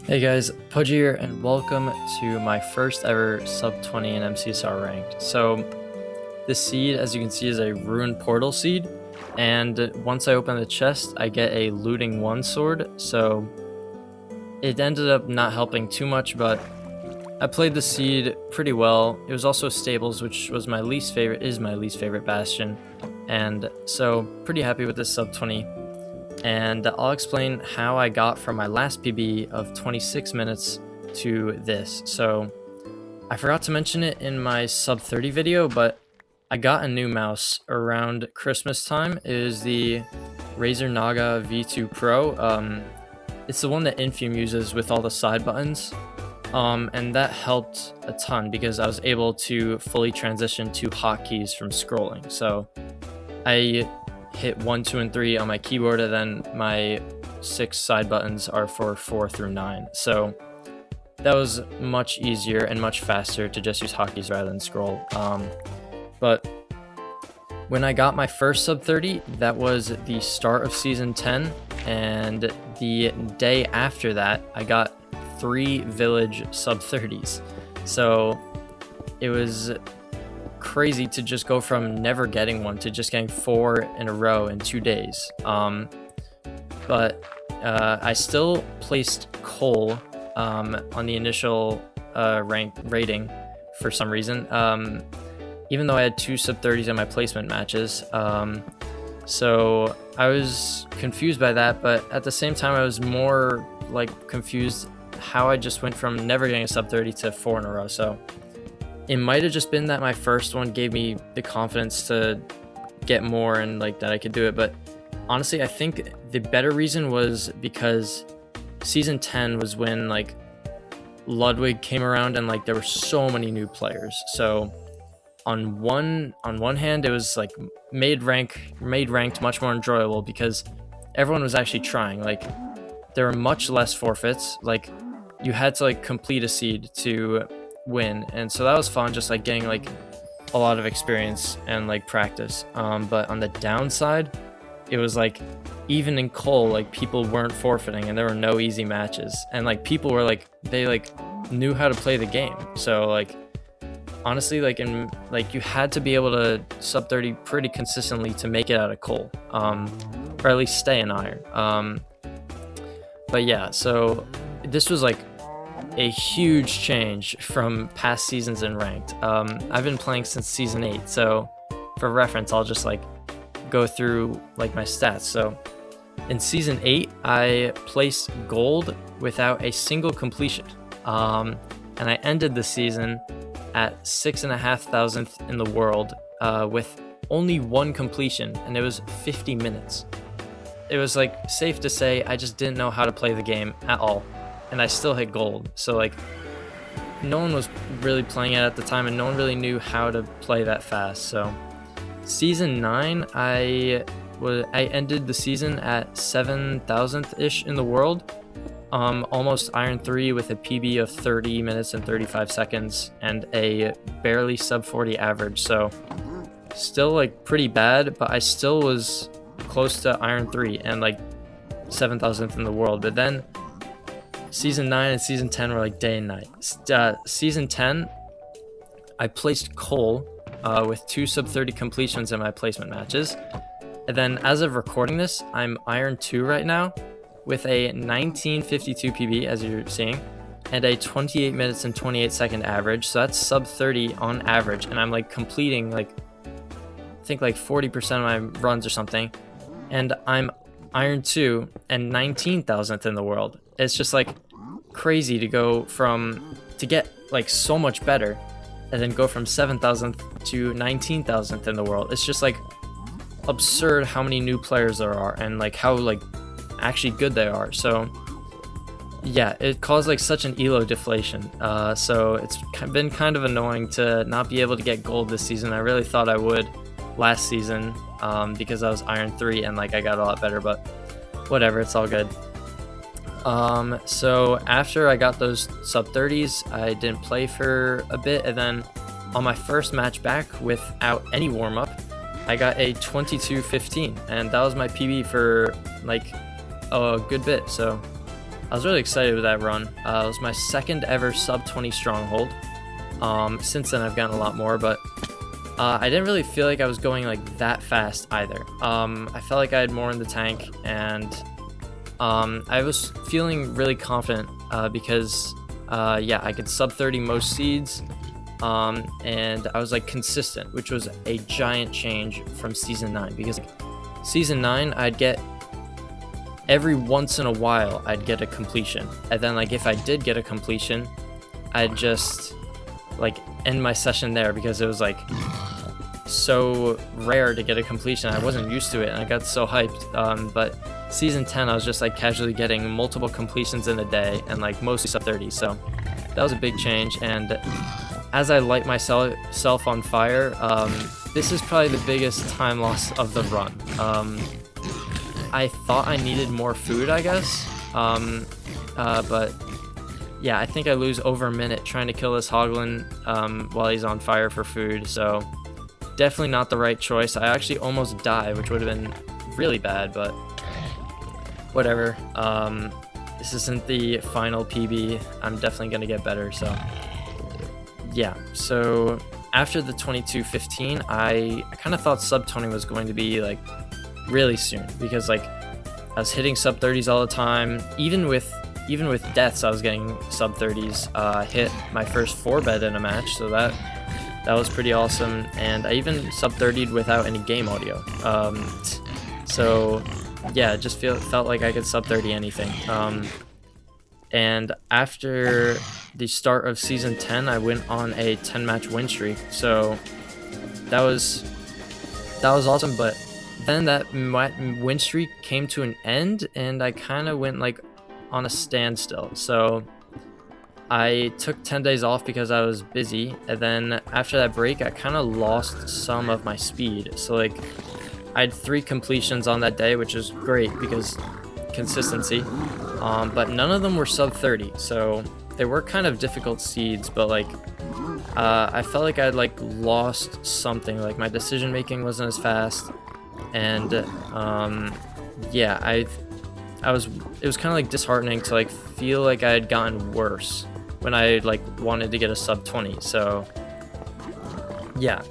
Hey guys, Pudgy here, and welcome to my first ever sub 20 in MCSR ranked. So, this seed, as you can see, is a Ruined Portal seed, and once I open the chest, I get a Looting 1 sword, so it ended up not helping too much, but I played the seed pretty well. It was also Stables, which was my least favorite Bastion, and so pretty happy with this sub 20. And I'll explain how I got from my last PB of 26 minutes to this. So I forgot to mention it in my sub 30 video, but I got a new mouse around Christmas time. It is the Razer Naga V2 Pro. It's the one that Infium uses with all the side buttons. And that helped a ton because I was able to fully transition to hotkeys from scrolling. So I hit 1, 2, and 3 on my keyboard, and then my 6 side buttons are for 4 through 9. So that was much easier and much faster to just use hotkeys rather than scroll. But when I got my first sub 30, that was the start of season 10, and the day after that, I got 3 village sub 30s. So it was crazy to just go from never getting one to just getting 4 in a row in 2 days. But I still placed Cole on the initial rank rating for some reason, even though I had 2 sub 30s in my placement matches. So I was confused by that, but at the same time I was more like confused how I just went from never getting a sub 30 to 4 in a row. So it might have just been that my first one gave me the confidence to get more and like that I could do it. But honestly, I think the better reason was because season 10 was when like Ludwig came around and like there were so many new players. So on one hand, it was like made ranked much more enjoyable because everyone was actually trying. Like there were much less forfeits. Like you had to like complete a seed to win, and so that was fun, just like getting like a lot of experience and like practice. But on the downside, it was like even in Cole, like people weren't forfeiting and there were no easy matches, and like people were like they like knew how to play the game. So like honestly, like in like you had to be able to sub 30 pretty consistently to make it out of Cole, or at least stay in iron. But yeah, so this was like a huge change from past seasons in ranked. I've been playing since season 8, so for reference I'll just like go through like my stats. So in season 8 I placed gold without a single completion, and I ended the season at 6,500th in the world with only 1 completion, and it was 50 minutes. It was like safe to say I just didn't know how to play the game at all, and I still hit gold. So like no one was really playing it at the time, and no one really knew how to play that fast. So season 9 I ended the season at 7,000th ish in the world, almost iron 3 with a PB of 30 minutes and 35 seconds and a barely sub 40 average. So still like pretty bad, but I still was close to iron 3 and like 7,000th in the world. But then season 9 and season 10 were like day and night. Season 10 I placed Cole with 2 sub 30 completions in my placement matches, and then as of recording this I'm iron 2 right now with a 1952 PB, as you're seeing, and a 28 minutes and 28 second average. So that's sub 30 on average, and I'm like completing like I think like 40% of my runs or something, and I'm iron 2 and 19,000th in the world. It's just like crazy to get like so much better and then go from 7,000th to 19,000th in the world. It's just like absurd how many new players there are and like how like actually good they are. So yeah, it caused like such an elo deflation. So it's been kind of annoying to not be able to get gold this season. I really thought I would last season because I was iron 3 and like I got a lot better, but whatever, it's all good. So after I got those sub 30s, I didn't play for a bit, and then on my first match back without any warm-up, I got a 22:15, and that was my PB for like a good bit. So I was really excited with that run. It was my second ever sub 20 stronghold. Since then I've gotten a lot more, but I didn't really feel like I was going like that fast either. I felt like I had more in the tank, and I was feeling really confident because yeah, I could sub 30 most seeds, and I was like consistent, which was a giant change from season 9, because like, season 9 I'd get every once in a while I'd get a completion, and then like if I did get a completion, I'd just like end my session there, because it was like so rare to get a completion. I wasn't used to it, and I got so hyped. But season 10 I was just like casually getting multiple completions in a day, and like mostly sub 30, so that was a big change. And as I light myself on fire, this is probably the biggest time loss of the run. I thought I needed more food, I guess, but yeah, I think I lose over a minute trying to kill this hoglin while he's on fire for food, so definitely not the right choice. I actually almost died, which would have been really bad, but whatever. This isn't the final PB. I'm definitely going to get better, so yeah. So after the 22:15, I kind of thought sub 20 was going to be like really soon, because like I was hitting sub 30s all the time. Even with deaths, I was getting sub 30s. Hit my first 4-bed in a match, so that was pretty awesome. And I even sub 30'd without any game audio. So yeah, it just felt like I could sub 30 anything. And after the start of season 10, I went on a 10-match win streak. So that was awesome. But then that win streak came to an end, and I kind of went like on a standstill. So I took 10 days off because I was busy, and then after that break I kind of lost some of my speed. So like I had 3 completions on that day, which is great because consistency, but none of them were sub 30, so they were kind of difficult seeds. But like I felt like I'd like lost something, like my decision making wasn't as fast, and yeah, it was kind of like disheartening to like feel like I had gotten worse when I like wanted to get a sub 20. So yeah,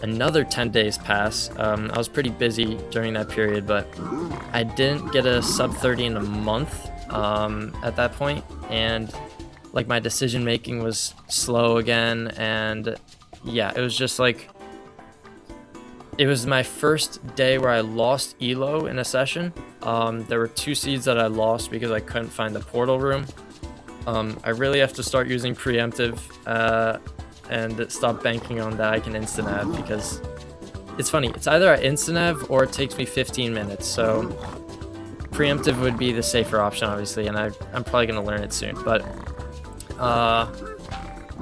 another 10 days pass. I was pretty busy during that period, but I didn't get a sub 30 in a month at that point, and like my decision making was slow again. And yeah, it was just like, it was my first day where I lost elo in a session. There were 2 seeds that I lost because I couldn't find the portal room. I really have to start using preemptive and stop banking on that I can insta-nav, because it's funny, it's either I insta-nav or it takes me 15 minutes. So preemptive would be the safer option, obviously, and I'm probably going to learn it soon. But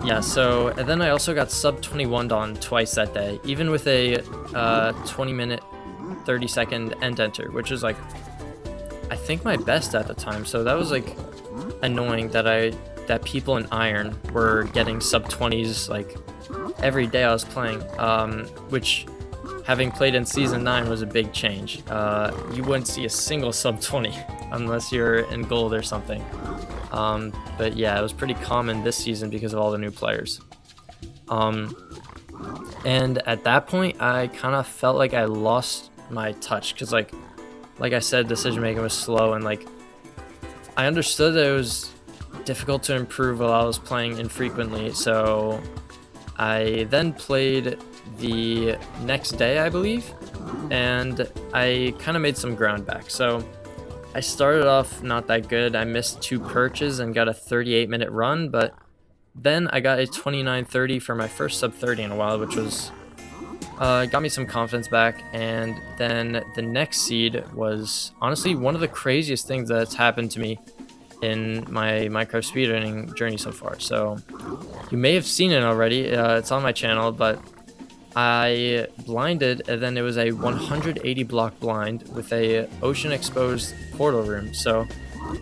yeah, so, and then I also got sub 21 on twice that day, even with a 20-minute, 30-second end enter, which is like, I think my best at the time. So that was like annoying that people in Iron were getting sub 20s like every day I was playing, which, having played in season 9, was a big change. You wouldn't see a single sub 20 unless you're in gold or something. But yeah, it was pretty common this season because of all the new players. And at that point, I kind of felt like I lost my touch, because like I said, decision making was slow, and like I understood that it was difficult to improve while I was playing infrequently. So I then played the next day, I believe, and I kind of made some ground back. So I started off not that good. I missed 2 perches and got a 38-minute run, but then I got a 29:30 for my first sub 30 in a while, which was got me some confidence back. And then the next seed was honestly one of the craziest things that's happened to me in my Minecraft speedrunning journey so far. So you may have seen it already. It's on my channel, but I blinded, and then it was a 180 block blind with a ocean exposed portal room. So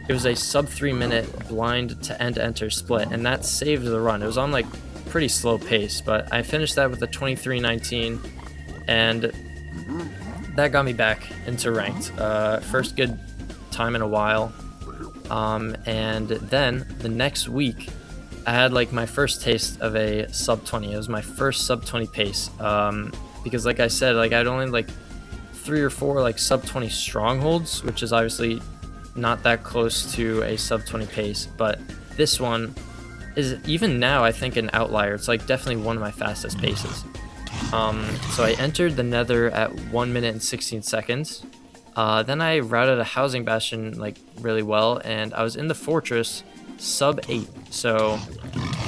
it was a sub 3-minute blind to end enter split, and that saved the run. It was on like pretty slow pace, but I finished that with a 23:19, and that got me back into ranked. First good time in a while. And then the next week I had like my first taste of a sub 20. It was my first sub 20 pace, because like I said, like I'd only like 3 or 4 like sub 20 strongholds, which is obviously not that close to a sub 20 pace, but this one is even now I think an outlier. It's like definitely one of my fastest paces. So I entered the nether at 1 minute and 16 seconds. Then I routed a housing bastion like really well, and I was in the fortress sub 8. So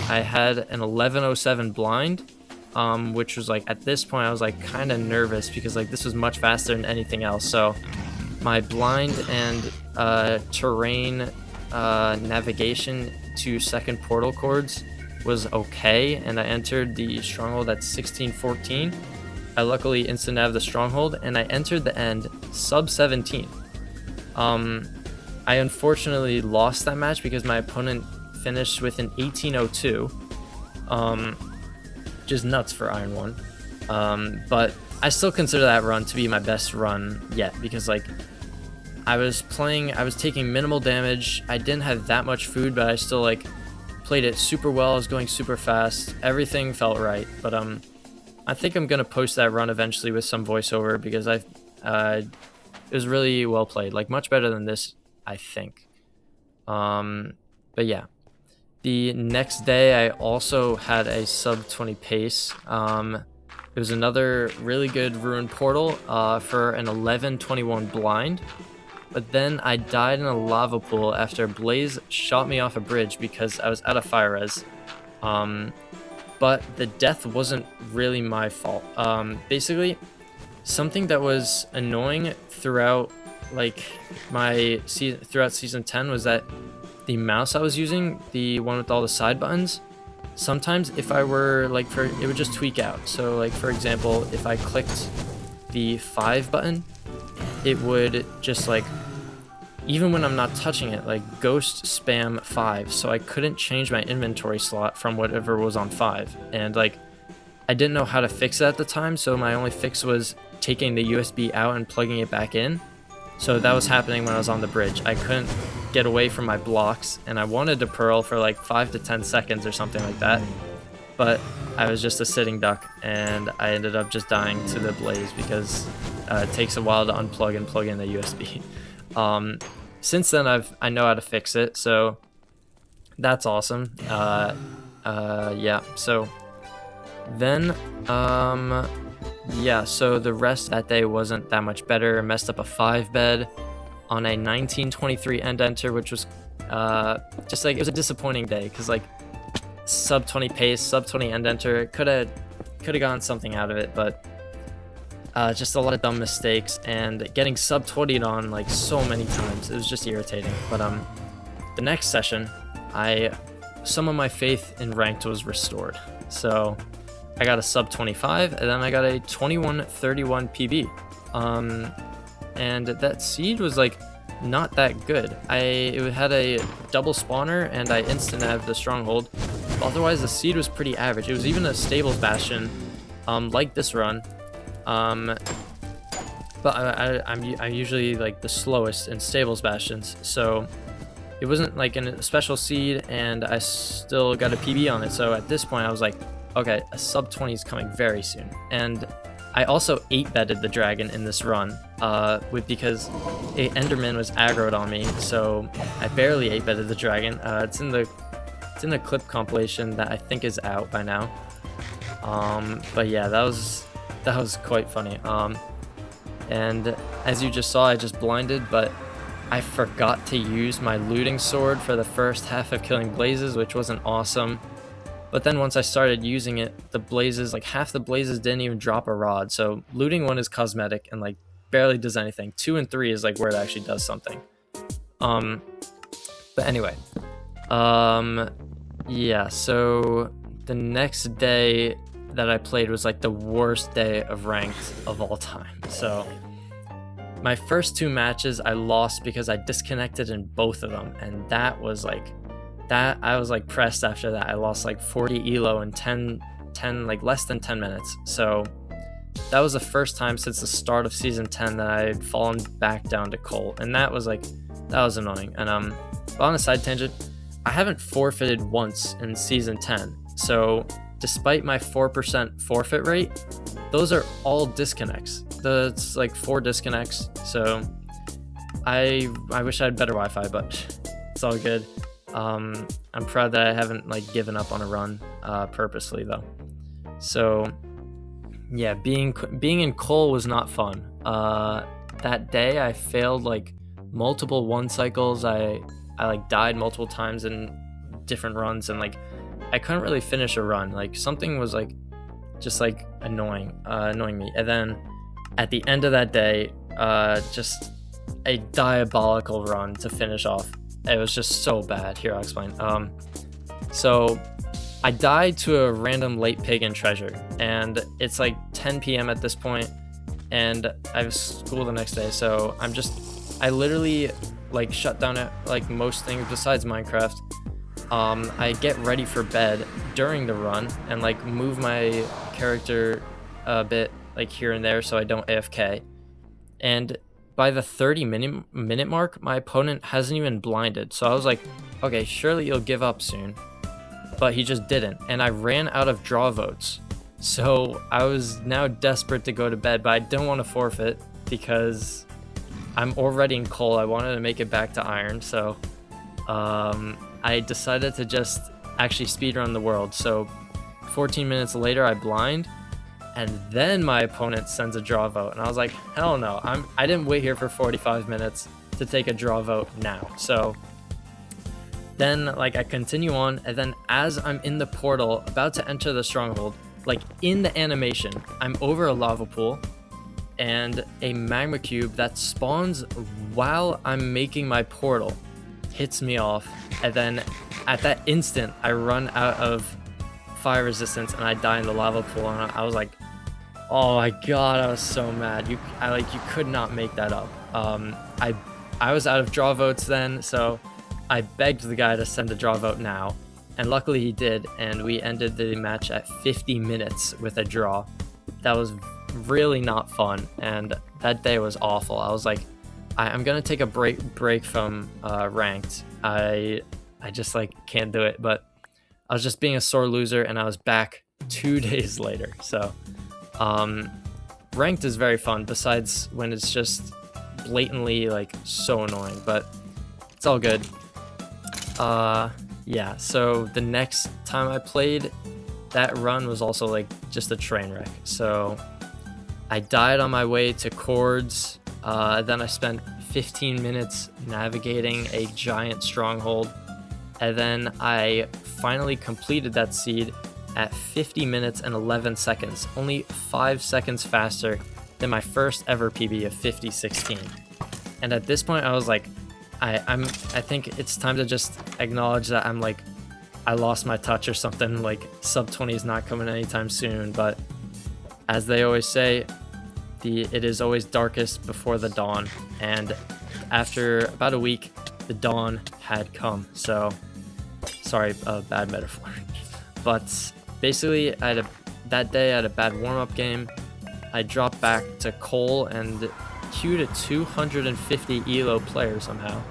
I had an 1107 blind, which was like, at this point I was like kind of nervous because like this was much faster than anything else. So my blind and terrain navigation to second portal chords was okay, and I entered the stronghold at 1614. I luckily instant nav the stronghold, and I entered the end sub 17. I unfortunately lost that match because my opponent finished with an 1802, which is nuts for Iron 1. But I still consider that run to be my best run yet, because like I was taking minimal damage. I didn't have that much food, but I still like played it super well. I was going super fast. Everything felt right. But I think I'm gonna post that run eventually with some voiceover, because it was really well played, like much better than this, I think. But yeah, the next day I also had a sub 20 pace. It was another really good ruin portal for an 1121 blind. But then I died in a lava pool after Blaze shot me off a bridge because I was out of fire res. But the death wasn't really my fault. Basically, something that was annoying throughout like throughout season 10 was that the mouse I was using, the one with all the side buttons, sometimes if I were like it would just tweak out. So like for example, if I clicked the 5 button, it would just like, even when I'm not touching it, like ghost spam 5, so I couldn't change my inventory slot from whatever was on 5. And like I didn't know how to fix it at the time, so my only fix was taking the USB out and plugging it back in. So that was happening when I was on the bridge. I couldn't get away from my blocks, and I wanted to pearl for like 5 to 10 seconds or something like that, but I was just a sitting duck, and I ended up just dying to the Blaze because it takes a while to unplug and plug in the USB. Since then I know how to fix it, so that's awesome. Yeah, so then yeah, so the rest that day wasn't that much better. I messed up a 5 bed on a 1923 end enter, which was just like, it was a disappointing day because like sub 20 pace, sub 20 end enter, could have gotten something out of it, but just a lot of dumb mistakes and getting sub 20'd on like so many times. It was just irritating. But the next session, some of my faith in ranked was restored. So I got a sub 25, and then I got a 2131 PB. And that seed was like not that good. It had a double spawner, and I instant nav'd the stronghold. Otherwise, the seed was pretty average. It was even a stables bastion, like this run. But I'm usually like the slowest in stables bastions, so it wasn't like a special seed, and I still got a PB on it. So at this point I was like, okay, a sub 20 is coming very soon. And I also 8-bedded the dragon in this run, because a Enderman was aggroed on me, so I barely 8-bedded the dragon. It's in the clip compilation that I think is out by now. But yeah, that was quite funny. And as you just saw, I just blinded, but I forgot to use my looting sword for the first half of killing blazes, which wasn't awesome. But then once I started using it, the blazes, like half the blazes didn't even drop a rod. So looting 1 is cosmetic and like barely does anything. 2 and 3 is like where it actually does something. But anyway, yeah, so the next day that I played was like the worst day of ranked of all time. So my first 2 matches I lost because I disconnected in both of them, and that was like, that I was like pressed after that. I lost like 40 elo in 10 like less than 10 minutes. So that was the first time since the start of season 10 that I had fallen back down to coal, and that was annoying. And But on a side tangent, I haven't forfeited once in season 10. So despite my 4% forfeit rate, those are all disconnects. It's like 4 disconnects. So I wish I had better Wi-Fi, but it's all good. I'm proud that I haven't like given up on a run purposely though. So yeah, being in coal was not fun. That day I failed like multiple 1 cycles. I like died multiple times in different runs, and like I couldn't really finish a run. Like something was like just like annoying me. And then at the end of that day, just a diabolical run to finish off. It was just so bad. Here, I'll explain. So I died to a random late pagan treasure, and it's like 10 p.m. at this point, and I have school the next day. So I literally like shut down at like most things besides Minecraft. I get ready for bed during the run and like move my character a bit like here and there so I don't AFK. And by the 30-minute mark, my opponent hasn't even blinded. So I was like, okay, surely you'll give up soon. But he just didn't. And I ran out of draw votes. So I was now desperate to go to bed, but I didn't want to forfeit because I'm already in coal. I wanted to make it back to iron. So I decided to just actually speedrun the world. So 14 minutes later, I blind. And then my opponent sends a draw vote. And I was like, hell no. I didn't wait here for 45 minutes to take a draw vote now. So then like I continue on, and then as I'm in the portal about to enter the stronghold, like in the animation, I'm over a lava pool and a magma cube that spawns while I'm making my portal hits me off. And then at that instant I run out of fire resistance and I die in the lava pool. And I was like, oh my god, I was so mad. You could not make that up. I was out of draw votes then, so I begged the guy to send a draw vote now, and luckily he did, and we ended the match at 50 minutes with a draw. That was really not fun, and that day was awful. I was like, I'm gonna take a break from ranked. I just like can't do it. But I was just being a sore loser, and I was back 2 days later. So ranked is very fun, besides when it's just blatantly like so annoying, but it's all good. Yeah, so the next time I played, that run was also like just a train wreck. So I died on my way to Chords. Then I spent 15 minutes navigating a giant stronghold, and then I finally completed that seed at 50 minutes and 11 seconds, only 5 seconds faster than my first ever PB of 50:16. And at this point I was like, I think it's time to just acknowledge that I lost my touch or something. Like sub 20 is not coming anytime soon. But as they always say, it is always darkest before the dawn. And after about a week, the dawn had come. So sorry, bad metaphor. But basically, that day I had a bad warm-up game. I dropped back to coal and queued a 250 elo player somehow,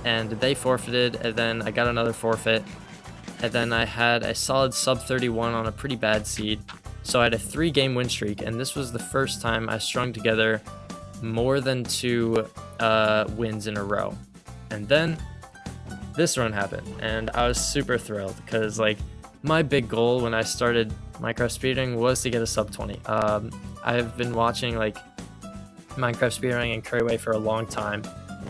and they forfeited, and then I got another forfeit, and then I had a solid sub 31 on a pretty bad seed. So I had a 3-game win streak, and this was the first time I strung together more than 2 wins in a row. And then this run happened, and I was super thrilled because like my big goal when I started Minecraft speedrunning was to get a sub 20. I've been watching like Minecraft speedrunning and Curryway for a long time.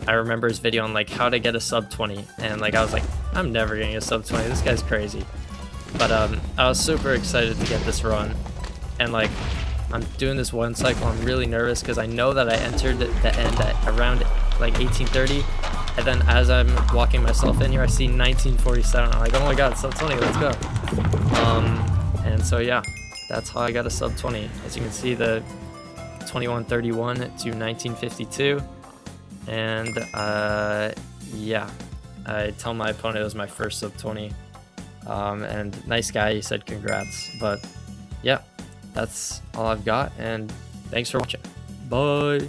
I remember his video on like how to get a sub 20, and like I was like, I'm never getting a sub 20, this guy's crazy. But I was super excited to get this run, and like I'm doing this 1 cycle. I'm really nervous because I know that I entered the end at around like 1830, and then as I'm walking myself in here I see 1947. I'm like, oh my god, sub 20, let's go. And so yeah, that's how I got a sub 20. As you can see, the 2131 to 1952, and yeah, I tell my opponent it was my first sub 20, and nice guy, he said congrats. But yeah, that's all I've got, and thanks for watching. Bye.